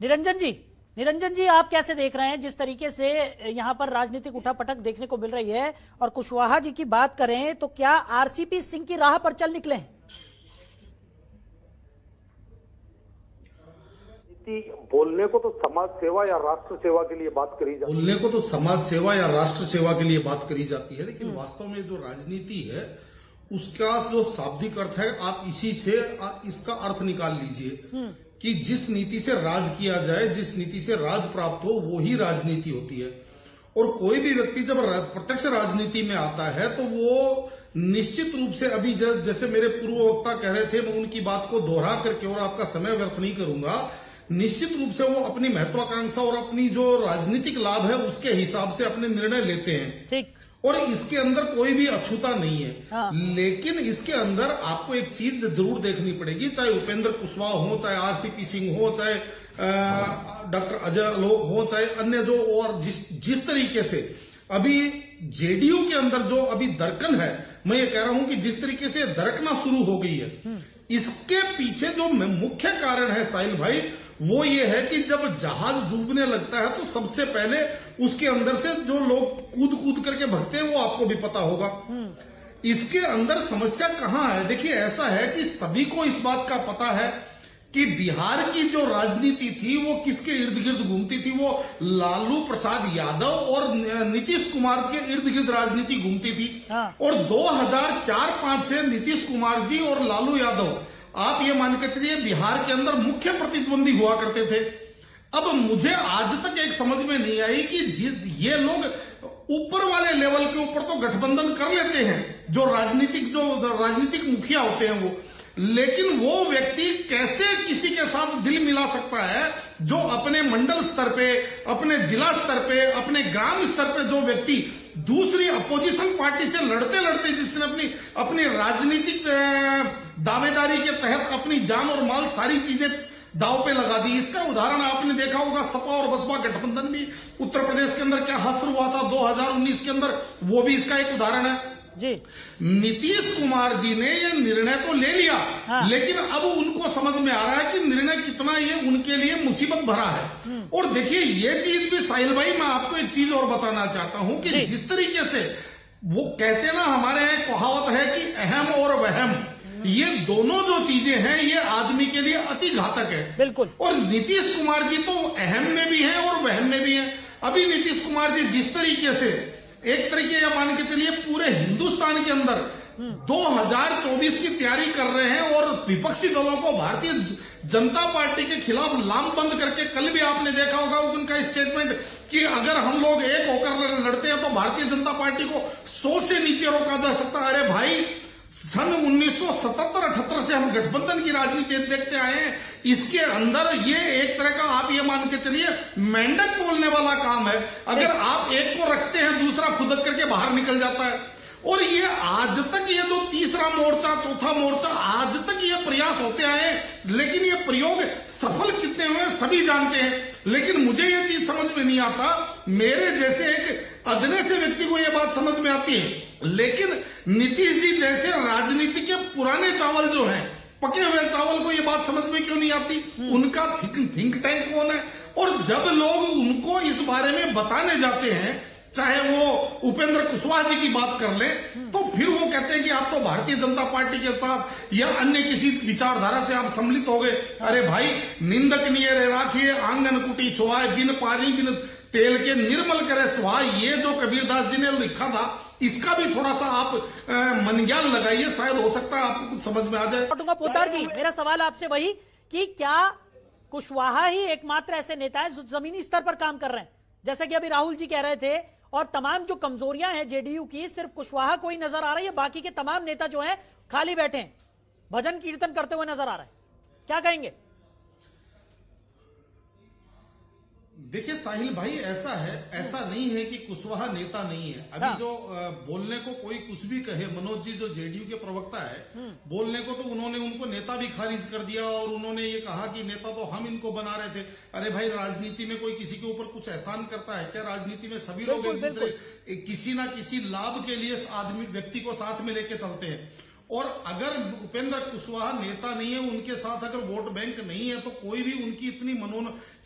निरंजन जी आप कैसे देख रहे हैं जिस तरीके से यहां पर राजनीतिक उठापटक देखने को मिल रही है, और कुशवाहा जी की बात करें तो क्या आरसीपी सिंह की राह पर चल निकले हैं? बोलने को तो समाज सेवा या राष्ट्र सेवा के लिए बात करी जाती है, बोलने को तो समाज सेवा या राष्ट्र सेवा के लिए बात करी जाती है, लेकिन वास्तव में जो राजनीति है उसका जो शाब्दिक अर्थ है, आप इसी से इसका अर्थ निकाल लीजिए कि जिस नीति से राज किया जाए, जिस नीति से राज प्राप्त हो, वो ही राजनीति होती है। और कोई भी व्यक्ति जब प्रत्यक्ष राजनीति में आता है तो वो निश्चित रूप से, अभी जैसे मेरे पूर्व वक्ता कह रहे थे, मैं उनकी बात को दोहरा करके और आपका समय व्यर्थ नहीं करूंगा, निश्चित रूप से वो अपनी महत्वाकांक्षा और अपनी जो राजनीतिक लाभ है उसके हिसाब से अपने निर्णय लेते हैं। ठीक। और इसके अंदर कोई भी अछूता नहीं है। हाँ। लेकिन इसके अंदर आपको एक चीज जरूर देखनी पड़ेगी, चाहे उपेंद्र कुशवाहा हो, चाहे आरसीपी सिंह हो, चाहे डॉक्टर अजय आलोक हो, चाहे अन्य जो और जिस तरीके से अभी जेडीयू के अंदर जो अभी दरकन है, मैं ये कह रहा हूं कि जिस तरीके से दरकना शुरू हो गई है, इसके पीछे जो मुख्य कारण है साहिल भाई, वो ये है कि जब जहाज डूबने लगता है तो सबसे पहले उसके अंदर से जो लोग कूद कूद करके भगते हैं वो आपको भी पता होगा। इसके अंदर समस्या कहां है? देखिए, ऐसा है कि सभी को इस बात का पता है कि बिहार की जो राजनीति थी वो किसके इर्द गिर्द घूमती थी, वो लालू प्रसाद यादव और नीतीश कुमार के इर्द गिर्द राजनीति घूमती थी। और 2004-5 से नीतीश कुमार जी और लालू यादव, आप ये मान के चलिए, बिहार के अंदर मुख्य प्रतिद्वंदी हुआ करते थे। अब मुझे आज तक एक समझ में नहीं आई कि ये लोग ऊपर वाले लेवल के ऊपर तो गठबंधन कर लेते हैं, जो राजनीतिक मुखिया होते हैं वो, लेकिन वो व्यक्ति कैसे किसी के साथ दिल मिला सकता है जो अपने मंडल स्तर पे, अपने जिला स्तर पे, अपने ग्राम स्तर पे जो व्यक्ति दूसरी अपोजिशन पार्टी से लड़ते लड़ते जिसने अपनी राजनीतिक दावेदारी के तहत अपनी जान और माल सारी चीजें दांव पे लगा दी। इसका उदाहरण आपने देखा होगा, सपा और बसपा गठबंधन भी उत्तर प्रदेश के अंदर क्या हश्र हुआ था 2019 के अंदर, वो भी इसका एक उदाहरण है जी। नीतीश कुमार जी ने ये निर्णय तो ले लिया, लेकिन अब उनको समझ में आ रहा है कि निर्णय कितना ये उनके लिए मुसीबत भरा है। और देखिए, ये चीज भी साहिल भाई, मैं आपको एक चीज और बताना चाहता हूं कि जिस तरीके से वो कहते हैं ना, हमारे यहाँ कहावत है कि अहम और वहम, ये दोनों जो चीजें हैं ये आदमी के लिए अति घातक है। बिल्कुल। और नीतीश कुमार जी तो अहम में भी हैं और वहम में भी हैं। अभी नीतीश कुमार जी जिस तरीके से, एक तरीके का मान के चलिए, पूरे हिंदुस्तान के अंदर 2024 की तैयारी कर रहे हैं और विपक्षी दलों को भारतीय जनता पार्टी के खिलाफ लामबंद करके, कल भी आपने देखा होगा उनका स्टेटमेंट कि अगर हम लोग एक होकर लड़ते हैं तो भारतीय जनता पार्टी को 100 से नीचे रोका जा सकता है। अरे भाई, सन 1977-78 से हम गठबंधन की राजनीति देखते आए हैं। इसके अंदर ये एक तरह का, आप ये मान के चलिए, मेंढक तोलने वाला काम है। अगर आप एक को रखते हैं, दूसरा खुदक करके बाहर निकल जाता है। और ये आज तक ये जो तीसरा मोर्चा, चौथा मोर्चा, आज तक ये प्रयास होते आए, लेकिन ये प्रयोग सफल कितने हुए सभी जानते हैं। लेकिन मुझे ये चीज समझ में नहीं आता, मेरे जैसे एक अदने से व्यक्ति को ये बात समझ में आती है, लेकिन नीतीश जी जैसे राजनीति के पुराने चावल जो हैं, पके हुए चावल को ये बात समझ में क्यों नहीं आती? उनका थिंक टैंक कौन है? और जब लोग उनको इस बारे में बताने जाते हैं, चाहे वो उपेंद्र कुशवाहा जी की बात कर ले, तो फिर वो कहते हैं कि आप तो भारतीय जनता पार्टी के साथ या अन्य किसी विचारधारा से आप सम्मिलित हो गए। अरे भाई, निंदक नियर राखिए आंगन कुटी छुआए, बिन पानी बिन तेल के निर्मल करे सुहा, ये जो कबीरदास जी ने लिखा था, इसका भी थोड़ा सा आप मन ज्ञान लगाइए, शायद हो सकता है आपको कुछ समझ में आ जाए। पोद्दार जी, मेरा सवाल आपसे वही कि क्या कुशवाहा ही एकमात्र ऐसे नेता है जो जमीनी स्तर पर काम कर रहे हैं, जैसा कि अभी राहुल जी कह रहे थे, और तमाम जो कमजोरियां हैं जेडीयू की, सिर्फ कुशवाहा को ही नजर आ रही है, बाकी के तमाम नेता जो हैं खाली बैठे हैं, भजन कीर्तन करते हुए नजर आ रहे हैं, क्या कहेंगे? देखिए साहिल भाई, ऐसा है, ऐसा नहीं है कि कुशवाहा नेता नहीं है। अभी जो बोलने को कोई कुछ भी कहे, मनोज जी जो जेडीयू के प्रवक्ता है, बोलने को तो उन्होंने उनको नेता भी खारिज कर दिया और उन्होंने ये कहा कि नेता तो हम इनको बना रहे थे। अरे भाई, राजनीति में कोई किसी के ऊपर कुछ एहसान करता है क्या? राजनीति में सभी लोग एक दूसरे किसी ना किसी लाभ के लिए आदमी व्यक्ति को साथ में लेके चलते हैं। और अगर उपेंद्र कुशवाहा नेता नहीं है, उनके साथ अगर वोट बैंक नहीं है, तो कोई भी उनकी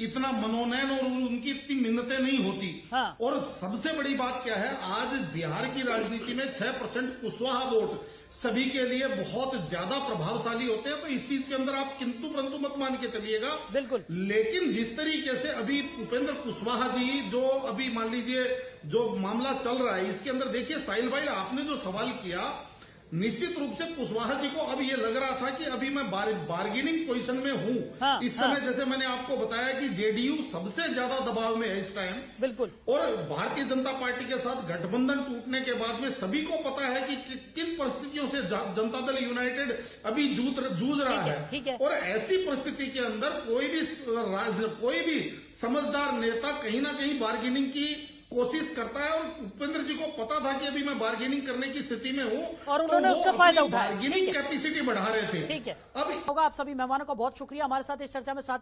इतना मनोनयन और उनकी इतनी मिन्नतें नहीं होती। हाँ। और सबसे बड़ी बात क्या है, आज बिहार की राजनीति में 6% कुशवाहा वोट सभी के लिए बहुत ज्यादा प्रभावशाली होते हैं। तो इस चीज के अंदर आप किंतु परंतु मत मान के चलिएगा। बिल्कुल। लेकिन जिस तरीके से अभी उपेंद्र कुशवाहा जी जो अभी मान लीजिए जो मामला चल रहा है, इसके अंदर देखिए साहिल भाई, आपने जो सवाल किया, निश्चित रूप से कुशवाहा जी को अब ये लग रहा था कि अभी मैं बार्गेनिंग पोजीशन में हूं। हाँ, इस समय जैसे मैंने आपको बताया कि जेडीयू सबसे ज्यादा दबाव में है इस टाइम। बिल्कुल। और भारतीय जनता पार्टी के साथ गठबंधन टूटने के बाद में सभी को पता है कि किन परिस्थितियों से जनता दल यूनाइटेड अभी जूझ रहा है। ठीक है। और ऐसी परिस्थिति के अंदर कोई भी समझदार नेता कहीं ना कहीं बार्गेनिंग की कोशिश करता है। और उपेंद्र जी को पता था कि अभी मैं बार्गेनिंग करने की स्थिति में हूं, और उन्होंने उसका फायदा उठाया। बार्गेनिंग कैपेसिटी बढ़ा रहे थे। ठीक है। अब होगा। आप सभी मेहमानों का बहुत शुक्रिया हमारे साथ इस चर्चा में साथ